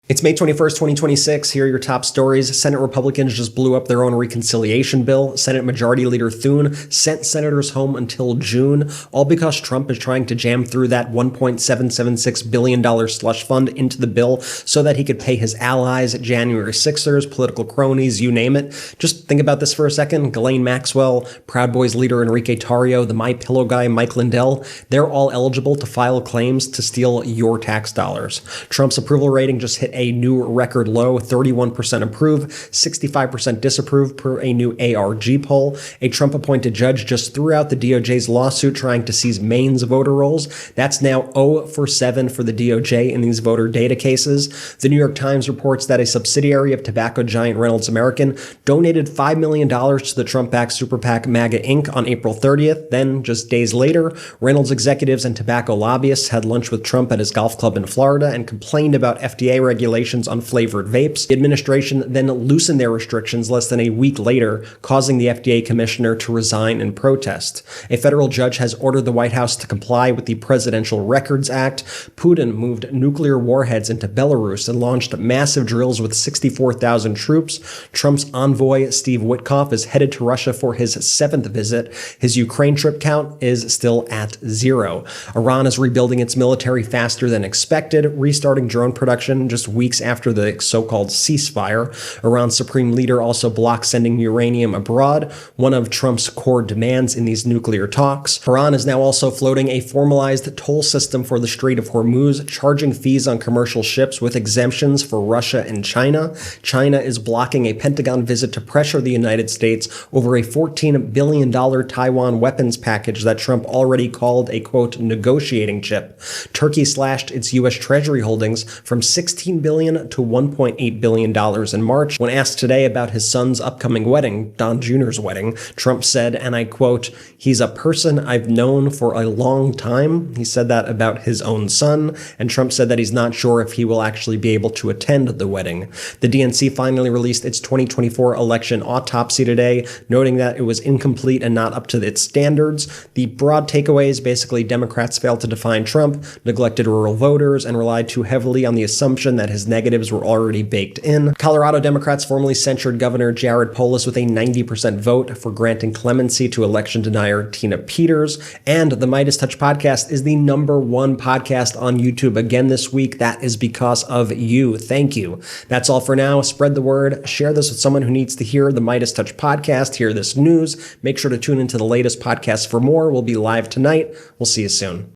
It's May 21st, 2026. Here are your top stories. Senate Republicans just blew up their own reconciliation bill. Senate Majority Leader Thune sent senators home until June, all because Trump is trying to jam through that $1.776 billion slush fund into the bill so that he could pay his allies, January 6ers, political cronies, you name it. Just think about this for a second. Ghislaine Maxwell, Proud Boys leader Enrique Tarrio, the My Pillow guy Mike Lindell, they're all eligible to file claims to steal your tax dollars. Trump's approval rating just hit a new record low, 31% approve, 65% disapprove per a new ARG poll. A Trump-appointed judge just threw out the DOJ's lawsuit trying to seize Maine's voter rolls. That's now 0 for 7 for the DOJ in these voter data cases. The New York Times reports that a subsidiary of tobacco giant Reynolds American donated $5 million to the Trump-backed super PAC MAGA Inc. on April 30th. Then, just days later, Reynolds executives and tobacco lobbyists had lunch with Trump at his golf club in Florida and complained about FDA regulations on flavored vapes. The administration then loosened their restrictions less than a week later, causing the FDA commissioner to resign in protest. A federal judge has ordered the White House to comply with the Presidential Records Act. Putin moved nuclear warheads into Belarus and launched massive drills with 64,000 troops. Trump's envoy, Steve Witkoff, is headed to Russia for his 7th visit. His Ukraine trip count is still at 0. Iran is rebuilding its military faster than expected, restarting drone production just weeks after the so-called ceasefire. Iran's supreme leader also blocked sending uranium abroad, one of Trump's core demands in these nuclear talks. Iran is now also floating a formalized toll system for the Strait of Hormuz, charging fees on commercial ships with exemptions for Russia and China. China is blocking a Pentagon visit to pressure the United States over a $14 billion Taiwan weapons package that Trump already called a, quote, negotiating chip. Turkey slashed its U.S. Treasury holdings from $16 billion to $1.8 billion in March. When asked today about his son's upcoming wedding, Don Jr.'s wedding, Trump said, and I quote, "He's a person I've known for a long time." He said that about his own son, and Trump said that he's not sure if he will actually be able to attend the wedding. The DNC finally released its 2024 election autopsy today, noting that it was incomplete and not up to its standards. The broad takeaways: basically, Democrats failed to define Trump, neglected rural voters, and relied too heavily on the assumption that his negatives were already baked in. Colorado Democrats formally censured Governor Jared Polis with a 90% vote for granting clemency to election denier Tina Peters. And the Midas Touch podcast is the #1 podcast on YouTube again this week. That is because of you. Thank you. That's all for now. Spread the word. Share this with someone who needs to hear the Midas Touch podcast, hear this news. Make sure to tune into the latest podcast for more. We'll be live tonight. We'll see you soon.